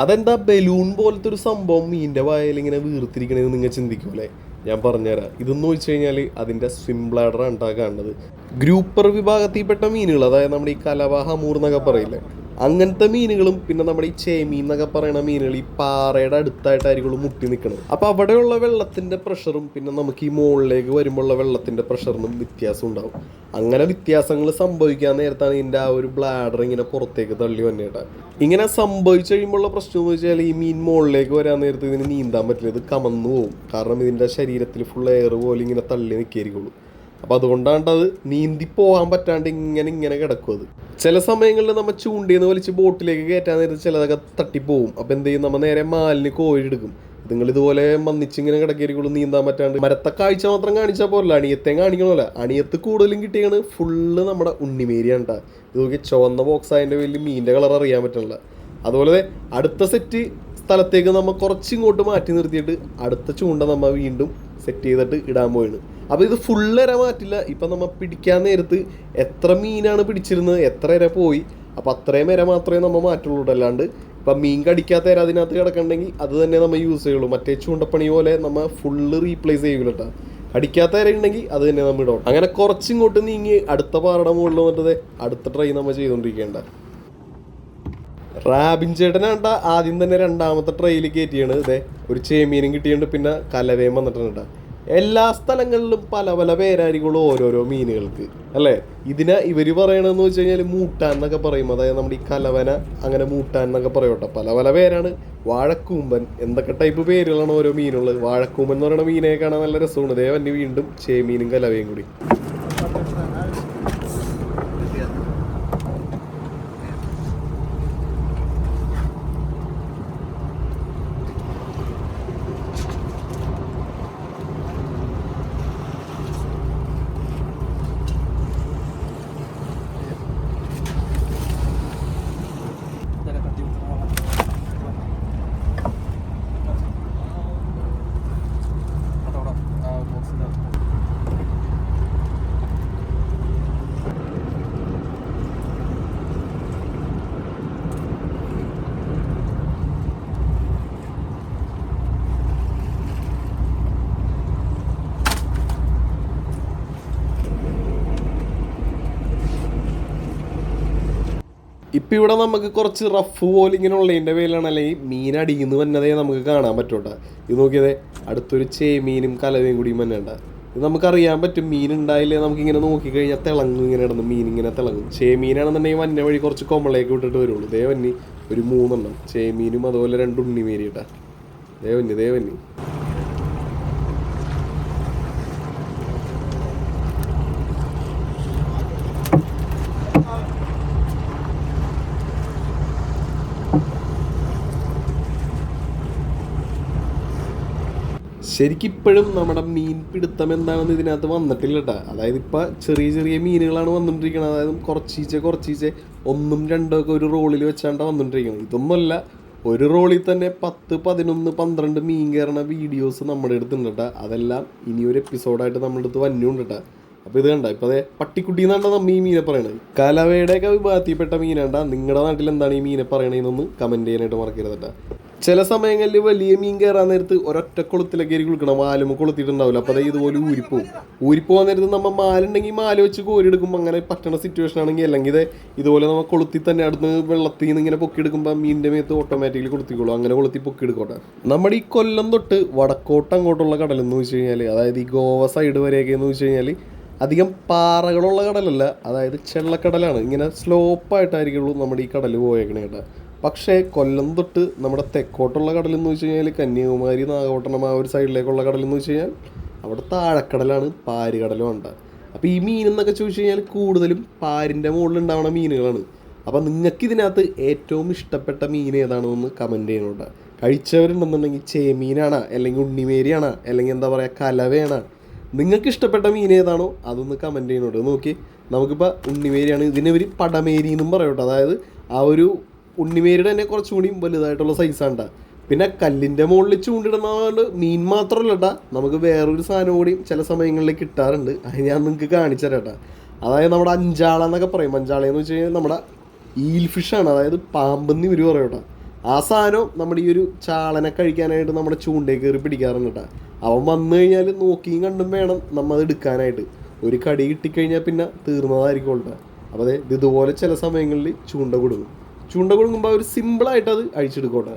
Speaker 2: അതെന്താ ബലൂൺ പോലത്തെ ഒരു സംഭവം മീനിൻ്റെ വായിൽ ഇങ്ങനെ വീർത്തിരിക്കണേന്ന് നിങ്ങൾ ചിന്തിക്കൂലേ? ഞാൻ പറഞ്ഞുതരാം. ഇതെന്ന് വെച്ച് കഴിഞ്ഞാൽ അതിൻ്റെ സ്വിം ബ്ലാഡറാണ് കാണുന്നത്. ഗ്രൂപ്പർ വിഭാഗത്തിൽപ്പെട്ട മീനുകൾ, അതായത് നമ്മുടെ ഈ കലവ, ഹമൂർ എന്നൊക്കെ പറയില്ലേ, അങ്ങനത്തെ മീനുകളും പിന്നെ നമ്മുടെ ഈ ചേമീൻ എന്നൊക്കെ പറയുന്ന മീനുകൾ ഈ പാറയുടെ അടുത്തായിട്ടായിരിക്കും മുട്ടി നിൽക്കുന്നത്. അപ്പോൾ അവിടെയുള്ള വെള്ളത്തിൻ്റെ പ്രഷറും പിന്നെ നമുക്ക് ഈ മുകളിലേക്ക് വരുമ്പോഴുള്ള വെള്ളത്തിൻ്റെ പ്രഷറിനും വ്യത്യാസം ഉണ്ടാവും. അങ്ങനെ വ്യത്യാസങ്ങൾ സംഭവിക്കാൻ നേരത്താണ് ഇതിൻ്റെ ആ ഒരു ബ്ലാഡർ ഇങ്ങനെ പുറത്തേക്ക് തള്ളി വന്നേട്ടാ. ഇങ്ങനെ സംഭവിച്ചു കഴിയുമ്പോഴുള്ള പ്രശ്നം എന്ന് വെച്ചാൽ ഈ മീൻ മുകളിലേക്ക് വരാൻ നേരത്ത് ഇതിന് നീന്താൻ പറ്റില്ല, ഇത് കമന്നു പോകും. കാരണം ഇതിൻ്റെ ശരീരത്തിൽ ഫുൾ എയർ പോലെ ഇങ്ങനെ തള്ളി നിൽക്കിയിരിക്കുള്ളൂ. അപ്പോൾ അതുകൊണ്ടാണ് അത് നീന്തി പോകാൻ പറ്റാണ്ട് ഇങ്ങനെ കിടക്കും. അത് ചില സമയങ്ങളിൽ നമ്മൾ ചൂണ്ടിന്ന് വലിച്ച് ബോട്ടിലേക്ക് കയറ്റാൻ നേരത്ത് ചിലതൊക്കെ തട്ടിപ്പോവും. അപ്പോൾ എന്ത് ചെയ്യും, നമ്മൾ നേരെ മാലിന് കോരിയെടുക്കും. നിങ്ങൾ ഇതുപോലെ മന്നിച്ചിങ്ങനെ കിടക്കിയിരിക്കുള്ളൂ, നീന്താൻ പറ്റാണ്ട്. മരത്തെ കാഴ്ച മാത്രം കാണിച്ചാൽ പോരല്ല, അണിയത്തെ കാണിക്കണമല്ല. അണിയത്ത് കൂടുതലും കിട്ടിയാണ് ഫുള്ള് നമ്മുടെ ഉണ്ണിമേരിയാണ് കേട്ടോ. ഇത് നോക്കി ചുവന്ന ബോക്സ് അതിൻ്റെ വലിയ മീനിൻ്റെ കളർ അറിയാൻ പറ്റണില്ല. അതുപോലെ അടുത്ത സെറ്റ് സ്ഥലത്തേക്ക് നമ്മൾ കുറച്ചിങ്ങോട്ട് മാറ്റി നിർത്തിയിട്ട് അടുത്ത ചൂണ്ട നമ്മൾ വീണ്ടും സെറ്റ് ചെയ്തിട്ട് ഇടാൻ പോയാണ്. അപ്പോൾ ഇത് ഫുള്ള് ഇര മാറ്റില്ല. ഇപ്പം നമ്മൾ പിടിക്കാൻ നേരത്ത് എത്ര മീനാണ് പിടിച്ചിരുന്നത്, എത്ര ഇര പോയി, അപ്പോൾ അത്രയും ഇര മാത്രമേ നമ്മൾ മാറ്റുള്ളൂ. അല്ലാണ്ട് ഇപ്പം മീൻ കടിക്കാത്ത ഇര അതിനകത്ത് കിടക്കണമെങ്കിൽ അത് തന്നെ നമ്മൾ യൂസ് ചെയ്യുള്ളൂ. മറ്റേ ചൂണ്ടപ്പണി പോലെ നമ്മൾ ഫുള്ള് റീപ്ലേസ് ചെയ്യൂല കേട്ടോ. കടിക്കാത്ത ഇര ഉണ്ടെങ്കിൽ അത് തന്നെ നമ്മൾ ഇടണം. അങ്ങനെ കുറച്ചിങ്ങോട്ട് നീങ്ങി അടുത്ത പാറയുടെ മുകളിൽ വന്നിട്ട് അടുത്ത ട്രൈ നമ്മൾ ചെയ്തുകൊണ്ടിരിക്കേണ്ട. റാബിൻ ചേട്ടനാണ്ട ആദ്യം തന്നെ രണ്ടാമത്തെ ട്രൈയിൽ കയറ്റിയാണ്. ഇതേ ഒരു ചേമീനും കിട്ടിയിട്ടുണ്ട്, പിന്നെ കലവയും വന്നിട്ടുണ്ട്. എല്ലാ സ്ഥലങ്ങളിലും പല പല പേരായിരിക്കുള്ളൂ ഓരോരോ മീനുകൾക്ക് അല്ലേ. ഇതിനെ ഇവർ പറയണമെന്ന് വെച്ച് കഴിഞ്ഞാൽ മൂട്ടാൻ എന്നൊക്കെ പറയും. അതായത് നമ്മുടെ ഈ കലവന അങ്ങനെ മൂട്ടാൻ എന്നൊക്കെ പറയട്ടെ. പല പല പേരാണ്. വാഴക്കൂമ്പൻ, എന്തൊക്കെ ടൈപ്പ് പേരുകളാണ് ഓരോ മീനുള്ളത്. വാഴക്കൂമ്പൻ എന്ന് പറയുന്ന മീനെ കാണാൻ നല്ല രസമാണ്. ദേ വന്നി വീണ്ടും ചേമീനും കലവയും കൂടി. ഇപ്പം ഇവിടെ നമുക്ക് കുറച്ച് റഫ് പോലെ ഇങ്ങനെ ഉള്ളതിൻ്റെ പേരിലാണ്, അല്ലെങ്കിൽ മീൻ അടിക്കുന്നു വന്നതേ നമുക്ക് കാണാൻ പറ്റൂട്ടാ. ഇത് നോക്കിയതേ അടുത്തൊരു ചേമീനും കലവയും കൂടി വന്നേണ്ട. ഇത് നമുക്കറിയാൻ പറ്റും മീൻ ഉണ്ടായില്ലേ. നമുക്കിങ്ങനെ നോക്കിക്കഴിഞ്ഞാൽ തിളങ്ങും, ഇങ്ങനെ ഇടുന്നു മീൻ ഇങ്ങനെ തിളങ്ങും. ചേമീനാണെന്നുണ്ടെങ്കിൽ വന്ന വഴി കുറച്ച് കൊമ്പളേക്ക് വിട്ടിട്ട് വരുള്ളൂ. ദേ വന്നി ഒരു 3 എണ്ണം ചേമീനും അതുപോലെ 2 ഉണ്ണിമേരി ഇട്ടാ. ദേ വന്നി ശരിക്കും ഇപ്പോഴും നമ്മുടെ മീൻ പിടുത്തം എന്താണെന്ന് ഇതിനകത്ത് വന്നിട്ടില്ല കേട്ടോ. അതായത് ഇപ്പം ചെറിയ ചെറിയ മീനുകളാണ് വന്നുകൊണ്ടിരിക്കുന്നത്. അതായത് കുറച്ചീച്ചെ 1ഉം 2ഉം ഒക്കെ ഒരു റോളിൽ വെച്ചാണ്ടാണ് വന്നുകൊണ്ടിരിക്കുന്നത്. ഇതൊന്നുമല്ല, ഒരു റോളിൽ തന്നെ 10, 11, 12 മീൻ കയറുന്ന വീഡിയോസ് നമ്മുടെ അടുത്തുണ്ട് കേട്ടോ. അതെല്ലാം ഇനിയൊരു എപ്പിസോഡായിട്ട് നമ്മുടെ അടുത്ത് വന്നുകൊണ്ട് കേട്ടോ. അപ്പോൾ ഇത് കണ്ട ഇപ്പോൾ അതെ പട്ടിക്കുട്ടി എന്നാണ് നമ്മൾ ഈ മീനെ പറയണത്. കലവയുടെയൊക്കെ വിഭാഗത്തിൽപ്പെട്ട മീനാണ്ടാ. നിങ്ങളുടെ നാട്ടിൽ എന്താണ് ഈ മീനെ പറയണതെന്നൊന്ന് കമൻറ്റ് ചെയ്യാനായിട്ട് മറക്കരുത് കേട്ടോ. ചില സമയങ്ങളിൽ വലിയ മീൻ കയറാൻ നേരത്ത് ഒരൊറ്റ കൊളുത്തിലൊക്കെ കൊടുക്കണം, മാലുമ്പോൾ കൊളുത്തിട്ടുണ്ടാവില്ല. അപ്പോൾ അതായത് ഇതുപോലെ ഊരിപ്പോകാൻ നേരത്ത് നമ്മൾ മാലുണ്ടെങ്കിൽ മാല വെച്ച് കോരിയെടുക്കുമ്പോൾ അങ്ങനെ പറ്റണ സിറ്റുവേഷൻ ആണെങ്കിൽ, അല്ലെങ്കിൽ ഇതുപോലെ നമ്മൾ കൊളുത്തി തന്നെ അടുത്ത് വെള്ളത്തിൽ നിന്ന് ഇങ്ങനെ പൊക്കിയെടുക്കുമ്പോൾ മീനിൻ്റെ മേത്ത് ഓട്ടോമാറ്റിക്കലി കൊളുത്തിക്കോളും. അങ്ങനെ കൊളുത്തി പൊക്കിയെടുക്കോട്ടെ. നമ്മുടെ ഈ കൊല്ലം തൊട്ട് വടക്കോട്ട് അങ്ങോട്ടുള്ള കടലെന്ന് വെച്ച് കഴിഞ്ഞാൽ, അതായത് ഈ ഗോവ സൈഡ് വരെയൊക്കെ എന്ന് വെച്ച് കഴിഞ്ഞാൽ അധികം പാറകളുള്ള കടലല്ല, അതായത് ചെള്ളക്കടലാണ്. ഇങ്ങനെ സ്ലോപ്പായിട്ടായിരിക്കുള്ളൂ നമ്മുടെ ഈ കടൽ പോയേക്കണേ കേട്ടോ. പക്ഷേ കൊല്ലം തൊട്ട് നമ്മുടെ തെക്കോട്ടുള്ള കടലെന്ന് വെച്ച് കഴിഞ്ഞാൽ കന്യാകുമാരി, നാഗപട്ടണം ആ ഒരു സൈഡിലേക്കുള്ള കടലെന്ന് വെച്ച് കഴിഞ്ഞാൽ അവിടെ താഴക്കടലാണ്, പാരുകടലും ഉണ്ട്. അപ്പോൾ ഈ മീൻ എന്നൊക്കെ ചോദിച്ചു കഴിഞ്ഞാൽ കൂടുതലും പാരിൻ്റെ മുകളിൽ ഉണ്ടാവുന്ന മീനുകളാണ്. അപ്പോൾ നിങ്ങൾക്ക് ഇതിനകത്ത് ഏറ്റവും ഇഷ്ടപ്പെട്ട മീൻ ഏതാണെന്ന് കമൻറ്റ് ചെയ്യണോട്ടെ. കഴിച്ചവരുണ്ടെന്നുണ്ടെങ്കിൽ ചേമീനാണ്, അല്ലെങ്കിൽ ഉണ്ണിമേരിയാണ്, അല്ലെങ്കിൽ എന്താ പറയുക കലവയാണ്. നിങ്ങൾക്ക് ഇഷ്ടപ്പെട്ട മീൻ ഏതാണോ അതൊന്ന് കമൻറ്റ് ചെയ്യണോട്ട്. നോക്കി നമുക്കിപ്പോൾ ഉണ്ണിമേരിയാണ്, ഇതിനെ ഒരു പടമേരി എന്നും പറയട്ടെ. അതായത് ആ ഒരു ഉണ്ണിമേരിയുടെ തന്നെ കുറച്ചുകൂടി വലുതായിട്ടുള്ള സൈസാണ്. പിന്നെ കല്ലിൻ്റെ മുകളിൽ ചൂണ്ടിടുന്നതുകൊണ്ട് മീൻ മാത്രമല്ല കേട്ടോ, നമുക്ക് വേറൊരു സാധനം കൂടി ചില സമയങ്ങളിൽ കിട്ടാറുണ്ട്. അത് ഞാൻ നിങ്ങൾക്ക് കാണിച്ചു തരാം കേട്ടോ. അതായത് നമ്മുടെ അഞ്ചാള എന്നൊക്കെ പറയും. അഞ്ചാളയെന്ന് വെച്ച് കഴിഞ്ഞാൽ നമ്മുടെ ഈൽ ഫിഷാണ്, അതായത് പാമ്പെന്ന് ഇവർ പറയും കേട്ടോ. ആ സാധനം നമ്മുടെ ഈ ഒരു ചാളനെ കഴിക്കാനായിട്ട് നമ്മുടെ ചൂണ്ടയിൽ കയറി പിടിക്കാറുണ്ട് കേട്ടോ. അവൻ വന്നു കഴിഞ്ഞാൽ നോക്കിയും കണ്ടും വേണം നമ്മൾ അത് എടുക്കാനായിട്ട്. ഒരു കടി കിട്ടിക്കഴിഞ്ഞാൽ പിന്നെ തീർന്നതായിരിക്കും കേട്ടോ. അപ്പോൾ അതെ ഇതുപോലെ ചില സമയങ്ങളിൽ ചൂണ്ട കൊടുക്കും. ചൂണ്ട കൊടുക്കുമ്പോൾ ഒരു സിമ്പിളായിട്ട് അത് അഴിച്ചെടുക്കട്ടെ.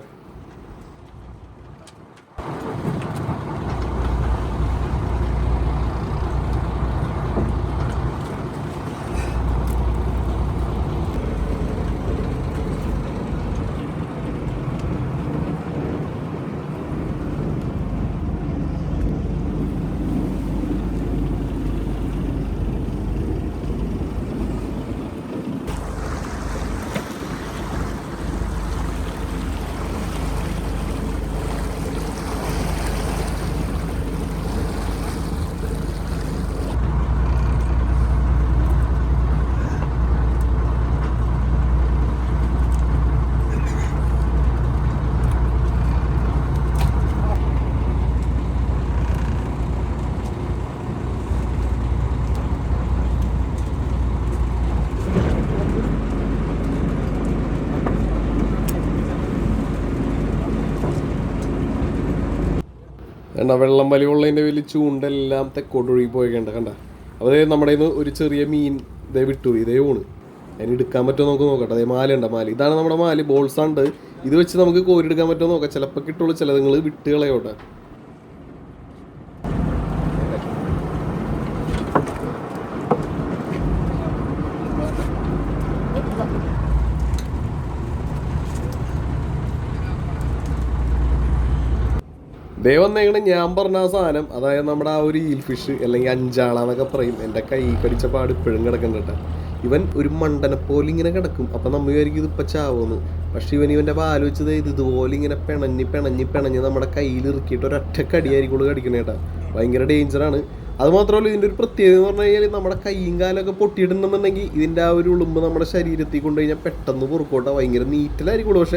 Speaker 2: കണ്ട വെള്ളം വലിയുള്ളതിൻ്റെ വലിയ ചൂണ്ടെല്ലാം തെക്കോട്ടൊഴുകി പോയി കണ്ട. അപ്പോൾ നമ്മുടെ കയ്യിൽ നിന്ന് ഒരു ചെറിയ മീൻ ഇതേ വിട്ടു, ഇതേ ഊണ്. അതിന് എടുക്കാൻ പറ്റുമോ നമുക്ക് നോക്കട്ടെ. അതേ മാലുണ്ട, മാല് ഇതാണ് നമ്മുടെ മാല്. ബോൾസാണ്ട്. ഇത് വെച്ച് നമുക്ക് കോരിയെടുക്കാൻ പറ്റുമോ നോക്കാം. ചിലപ്പോൾ കിട്ടുള്ളൂ, ചിലതുങ്ങൾ വിട്ട് കളയോട്ടെ. വന്നേക്കണ ഞാൻ പറഞ്ഞ ആ സാധനം, അതായത് നമ്മുടെ ആ ഒരു ഈൽ ഫിഷ് അല്ലെങ്കിൽ അഞ്ചാള എന്നൊക്കെ പറയും. എൻ്റെ കൈ കടിച്ച പാട് ഇപ്പോഴും കിടക്കണ്ട. ഇവൻ ഒരു മണ്ടനെ പോലെ ഇങ്ങനെ കിടക്കും. അപ്പം നമ്മൾ വിചാരിക്കും ഇതിപ്പോൾ ചാവുമെന്ന്. പക്ഷെ ഇവൻ്റെ പാല് വെച്ചത് ഇതുപോലെ ഇങ്ങനെ പിണഞ്ഞ് നമ്മുടെ കയ്യിൽ ഇറുക്കിയിട്ട് ഒരൊറ്റക്കടിയായിരിക്കും കടിക്കണേട്ടാ. ഭയങ്കര ഡേഞ്ചറാണ്. അതുമാത്രമല്ല ഇതിൻ്റെ ഒരു പ്രത്യേകത എന്ന് പറഞ്ഞു കഴിഞ്ഞാൽ നമ്മുടെ കൈയും കാലൊക്കെ പൊട്ടിയിട്ടുണ്ടെന്നുണ്ടെങ്കിൽ ഇതിൻ്റെ ആ ഒരു ഉളുമ്പ് നമ്മുടെ ശരീരത്തിൽ കൊണ്ടു കഴിഞ്ഞാൽ പെട്ടെന്ന് പൊറുക്കോട്ടെ. ഭയങ്കര നീറ്റിലായിരിക്കുള്ളൂ.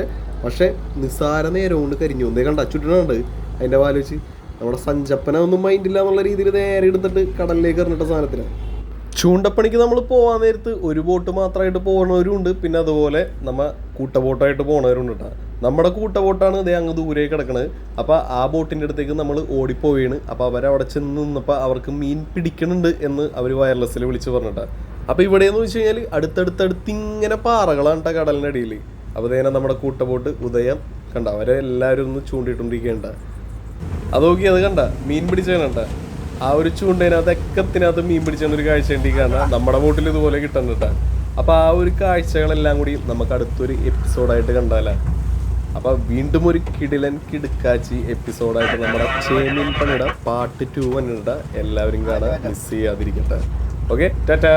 Speaker 2: പക്ഷേ നിസ്സാര നേരം കൊണ്ട് കരിഞ്ഞു എന്തേ കണ്ട ചുറ്റിനുണ്ട് അതിൻ്റെ പാല് വെച്ച്. നമ്മുടെ സഞ്ചപ്പന ഒന്നും മൈൻഡില്ല എന്നുള്ള രീതിയിൽ നേരെ എടുത്തിട്ട് കടലിലേക്ക് എറിഞ്ഞിട്ട സാധനത്തിലാണ്. ചൂണ്ടപ്പണിക്ക് നമ്മൾ പോകാൻ നേരത്ത് ഒരു ബോട്ട് മാത്രമായിട്ട് പോകുന്നവരുണ്ട്, പിന്നെ അതുപോലെ നമ്മൾ കൂട്ടബോട്ടായിട്ട് പോകുന്നവരുണ്ട് കേട്ടോ. നമ്മുടെ കൂട്ടബോട്ടാണ് ഇതേ അങ്ങ് ദൂരേക്ക് കിടക്കണത്. അപ്പോൾ ആ ബോട്ടിൻ്റെ അടുത്തേക്ക് നമ്മൾ ഓടിപ്പോയാണ്. അപ്പോൾ അവരവിടെ ചെന്ന് നിന്നപ്പോൾ അവർക്ക് മീൻ പിടിക്കണുണ്ട് എന്ന് അവർ വയർലെസ്സിൽ വിളിച്ച് പറഞ്ഞിട്ടാണ്. അപ്പോൾ ഇവിടെയെന്ന് വെച്ച് കഴിഞ്ഞാൽ അടുത്തടുത്തടുത്തിങ്ങനെ പാറകളാണ് കേട്ടോ കടലിൻ്റെ അടിയിൽ. അപ്പോൾ തന്നെ നമ്മുടെ കൂട്ടബോട്ട് ഉദയം കണ്ട അവരെ എല്ലാവരും ഒന്ന് ചൂണ്ടിയിട്ടുണ്ടിരിക്കേണ്ട. അത് നോക്കി അത് കണ്ട മീൻ പിടിച്ചേണ്ട ആ ഒരു ചൂണ്ടതിനകത്ത് എക്കത്തിനകത്ത് മീൻ പിടിച്ചൊരു കാഴ്ച ഉണ്ട് കാണാൻ. നമ്മുടെ ബോട്ടിൽ ഇതുപോലെ കിട്ടണ്ട. അപ്പോൾ ആ ഒരു കാഴ്ചകളെല്ലാം കൂടി നമുക്ക് അടുത്തൊരു എപ്പിസോഡായിട്ട് കണ്ടാലേ. അപ്പോൾ വീണ്ടും ഒരു കിടുക്കാച്ചി എപ്പിസോഡായിട്ട് നമ്മുടെ ചേമീൻ പണിയുടെ പാർട്ട് 2 വന്നിട്ട് എല്ലാവരും കാണാൻ മിസ് ചെയ്യാതിരിക്കട്ടെ. ഓക്കെ, ടാറ്റാ.